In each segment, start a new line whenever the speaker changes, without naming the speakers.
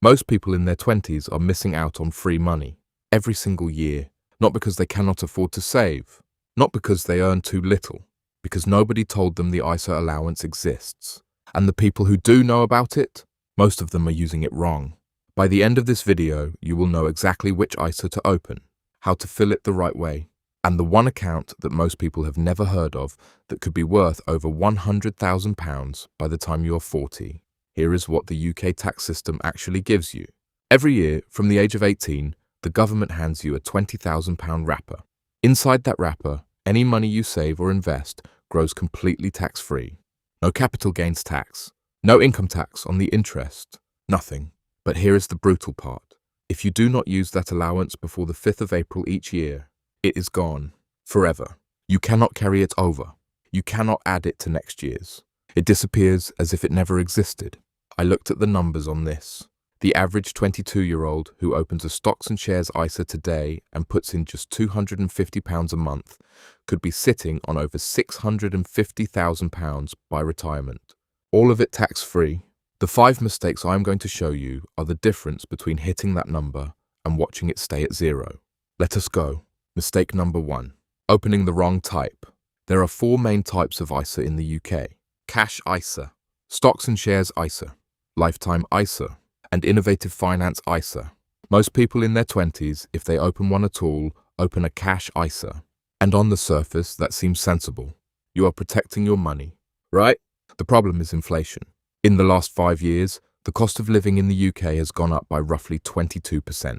Most people in their 20s are missing out on free money every single year, not because they cannot afford to save, not because they earn too little, because nobody told them the ISA allowance exists. And the people who do know about it, most of them are using it wrong. By the end of this video, you will know exactly which ISA to open, how to fill it the right way, and the one account that most people have never heard of that could be worth over £100,000 by the time you are 40. Here is what the UK tax system actually gives you. Every year, from the age of 18, the government hands you a £20,000 wrapper. Inside that wrapper, any money you save or invest grows completely tax-free. No capital gains tax, no income tax on the interest, nothing. But here is the brutal part. If you do not use that allowance before the 5th of April each year, it is gone. Forever. You cannot carry it over. You cannot add it to next year's. It disappears as if it never existed. I looked at the numbers on this. The average 22-year-old who opens a stocks and shares ISA today and puts in just £250 a month could be sitting on over £650,000 by retirement. All of it tax-free. The 5 mistakes I'm going to show you are the difference between hitting that number and watching it stay at zero. Let us go. Mistake number 1. Opening the wrong type. There are 4 main types of ISA in the UK. Cash ISA, Stocks and Shares ISA, Lifetime ISA, and Innovative Finance ISA. Most people in their 20s, if they open one at all, open a cash ISA. And on the surface, that seems sensible. You are protecting your money, right? The problem is inflation. In the last 5 years, the cost of living in the UK has gone up by roughly 22%.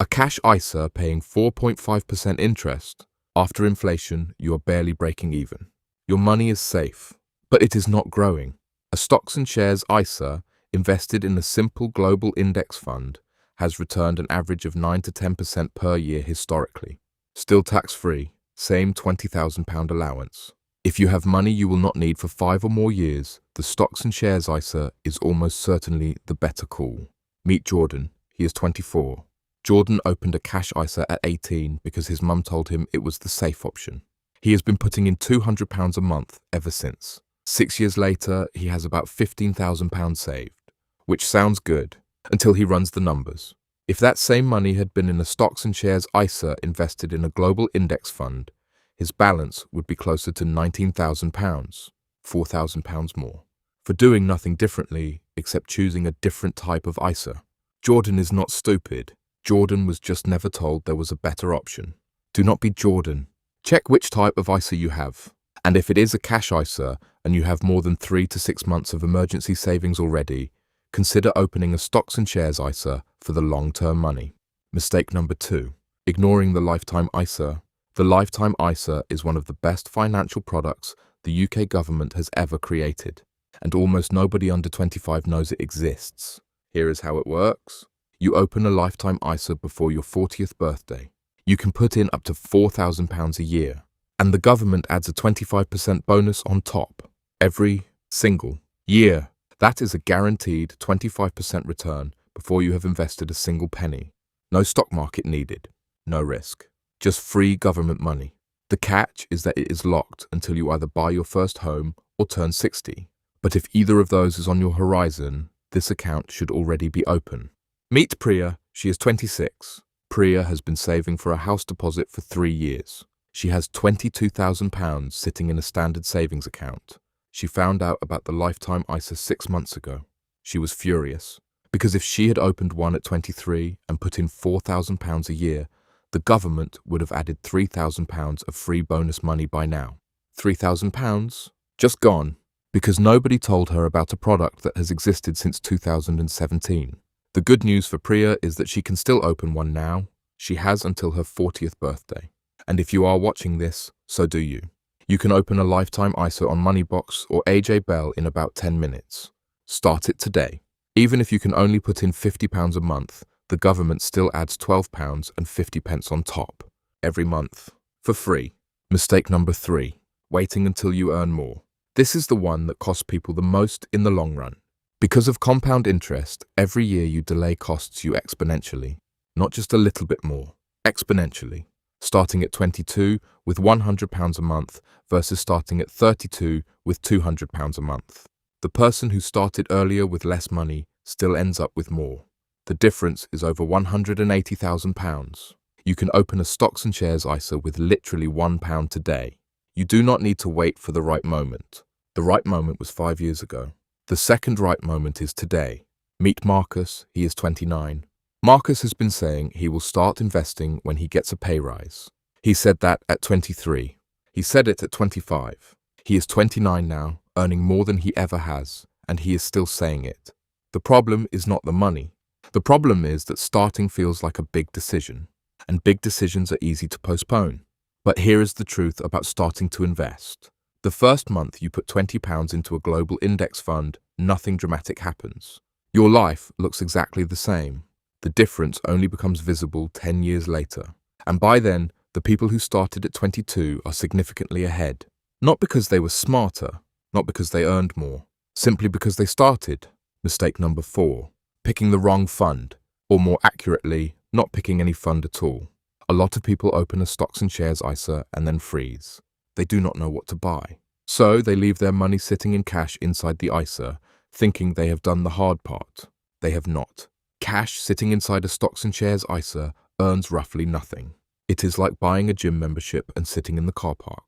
A cash ISA paying 4.5% interest. After inflation, you are barely breaking even. Your money is safe, but it is not growing. A Stocks and Shares ISA invested in a simple global index fund has returned an average of 9 to 10% per year historically. Still tax-free, same £20,000 allowance. If you have money you will not need for 5 or more years, the Stocks and Shares ISA is almost certainly the better call. Meet Jordan. He is 24. Jordan opened a cash ISA at 18 because his mum told him it was the safe option. He has been putting in £200 a month ever since. 6 years later, he has about £15,000 saved, which sounds good until he runs the numbers. If that same money had been in a Stocks and Shares ISA invested in a global index fund, his balance would be closer to £19,000, £4,000 more, for doing nothing differently except choosing a different type of ISA. Jordan is not stupid. Jordan was just never told there was a better option. Do not be Jordan. Check which type of ISA you have. And if it is a cash ISA and you have more than 3 to 6 months of emergency savings already, consider opening a Stocks and Shares ISA for the long-term money. Mistake number 2. Ignoring the Lifetime ISA. The Lifetime ISA is one of the best financial products the UK government has ever created, and almost nobody under 25 knows it exists. Here is how it works. You open a Lifetime ISA before your 40th birthday. You can put in up to £4,000 a year, and the government adds a 25% bonus on top every single year. That is a guaranteed 25% return before you have invested a single penny. No stock market needed, no risk, just free government money. The catch is that it is locked until you either buy your first home or turn 60. But if either of those is on your horizon, this account should already be open. Meet Priya. She is 26. Priya has been saving for a house deposit for 3 years. She has £22,000 sitting in a standard savings account. She found out about the Lifetime ISA 6 months ago. She was furious, because if she had opened one at 23 and put in £4,000 a year, the government would have added £3,000 of free bonus money by now. £3,000? Just gone, because nobody told her about a product that has existed since 2017. The good news for Priya is that she can still open one now. She has until her 40th birthday. And if you are watching this, so do you. You can open a Lifetime ISA on Moneybox or AJ Bell in about 10 minutes. Start it today. Even if you can only put in £50 a month, the government still adds £12.50 on top every month for free. Mistake number 3. Waiting until you earn more. This is the one that costs people the most in the long run. Because of compound interest, every year you delay costs you exponentially. Not just a little bit more, exponentially. Starting at 22 with £100 a month versus starting at 32 with £200 a month. The person who started earlier with less money still ends up with more. The difference is over £180,000. You can open a stocks and shares ISA with literally £1 today. You do not need to wait for the right moment. The right moment was 5 years ago. The second right moment is today. Meet Marcus, he is 29. Marcus has been saying he will start investing when he gets a pay rise. He said that at 23. He said it at 25. He is 29 now, earning more than he ever has, and he is still saying it. The problem is not the money. The problem is that starting feels like a big decision, and big decisions are easy to postpone. But here is the truth about starting to invest. The first month you put £20 into a global index fund, nothing dramatic happens. Your life looks exactly the same. The difference only becomes visible 10 years later. And by then, the people who started at 22 are significantly ahead. Not because they were smarter, not because they earned more, simply because they started. Mistake number 4, picking the wrong fund, or more accurately, not picking any fund at all. A lot of people open a stocks and shares ISA and then freeze. They do not know what to buy. So they leave their money sitting in cash inside the ISA, thinking they have done the hard part. They have not. Cash sitting inside a stocks and shares ISA earns roughly nothing. It is like buying a gym membership and sitting in the car park.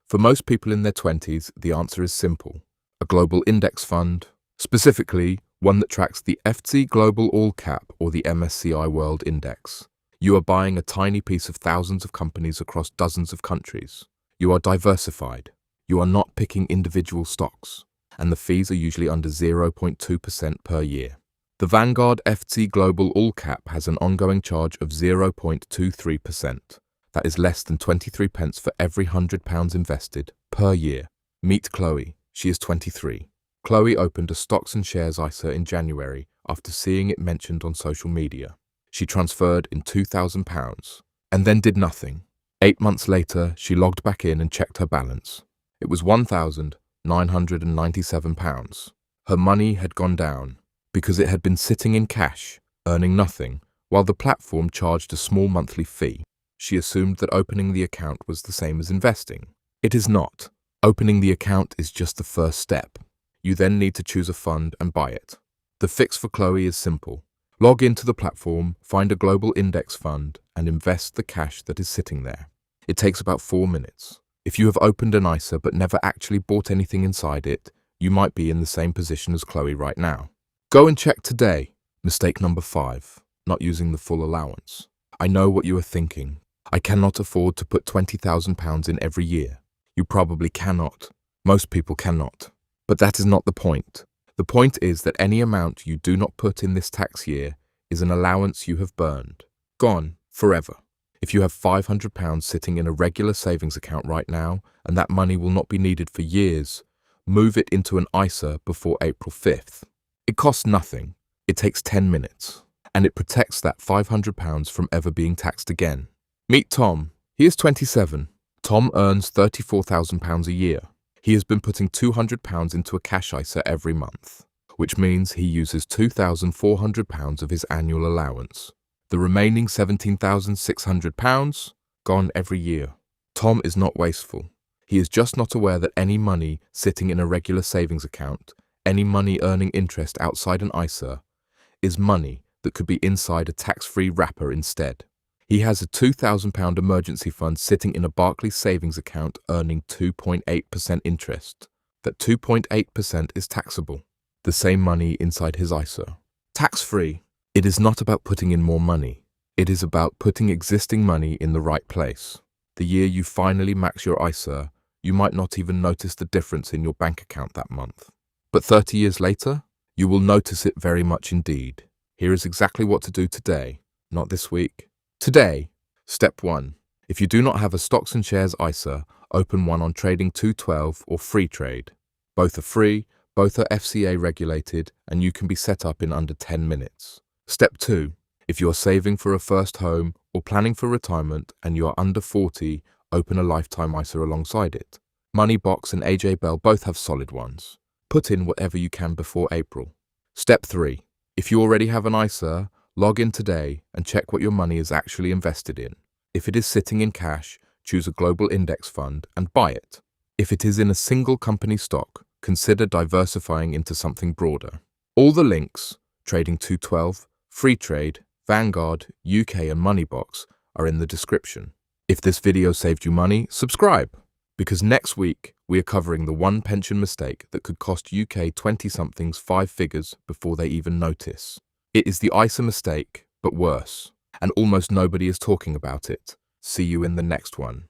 For most people in their 20s, the answer is simple. A global index fund, specifically one that tracks the FTSE Global All Cap or the MSCI World Index. You are buying a tiny piece of thousands of companies across dozens of countries. You are diversified. You are not picking individual stocks, and the fees are usually under 0.2% per year. The Vanguard FTSE Global All Cap has an ongoing charge of 0.23%. That is less than 23 pence for every £100 invested per year. Meet Chloe. She is 23. Chloe opened a stocks and shares ISA in January after seeing it mentioned on social media. She transferred in £2,000 and then did nothing. 8 months later, she logged back in and checked her balance. It was £1,997. Her money had gone down because it had been sitting in cash, earning nothing, while the platform charged a small monthly fee. She assumed that opening the account was the same as investing. It is not. Opening the account is just the first step. You then need to choose a fund and buy it. The fix for Chloe is simple. Log into the platform, find a global index fund, and invest the cash that is sitting there. It takes about 4 minutes. If you have opened an ISA but never actually bought anything inside it, you might be in the same position as Chloe right now. Go and check today. Mistake number 5, not using the full allowance. I know what you are thinking. I cannot afford to put £20,000 in every year. You probably cannot. Most people cannot. But that is not the point. The point is that any amount you do not put in this tax year is an allowance you have burned. Gone forever. If you have £500 sitting in a regular savings account right now, and that money will not be needed for years, move it into an ISA before April 5th. It costs nothing. It takes 10 minutes. And it protects that £500 from ever being taxed again. Meet Tom. He is 27. Tom earns £34,000 a year. He has been putting £200 into a cash ISA every month, which means he uses £2,400 of his annual allowance. The remaining £17,600 gone every year. Tom is not wasteful. He is just not aware that any money sitting in a regular savings account, any money earning interest outside an ISA, is money that could be inside a tax-free wrapper instead. He has a £2,000 emergency fund sitting in a Barclays savings account earning 2.8% interest. That 2.8% is taxable. The same money inside his ISA. Tax-free. It is not about putting in more money. It is about putting existing money in the right place. The year you finally max your ISA, you might not even notice the difference in your bank account that month. But 30 years later, you will notice it very much indeed. Here is exactly what to do today, not this week. Today, Step 1. If you do not have a stocks and shares ISA, open one on Trading 212 or Free Trade. Both are free, both are FCA regulated, and you can be set up in under 10 minutes. Step 2. If you are saving for a first home or planning for retirement and you are under 40, open a lifetime ISA alongside it. Moneybox and AJ Bell both have solid ones. Put in whatever you can before April. Step 3. If you already have an ISA, log in today and check what your money is actually invested in. If it is sitting in cash, choose a global index fund and buy it. If it is in a single company stock, consider diversifying into something broader. All the links, Trading 212, Freetrade, Vanguard, UK and Moneybox are in the description. If this video saved you money, subscribe, because next week we are covering the one pension mistake that could cost UK 20-somethings 5 figures before they even notice. It is the ISA mistake, but worse, and almost nobody is talking about it. See you in the next one.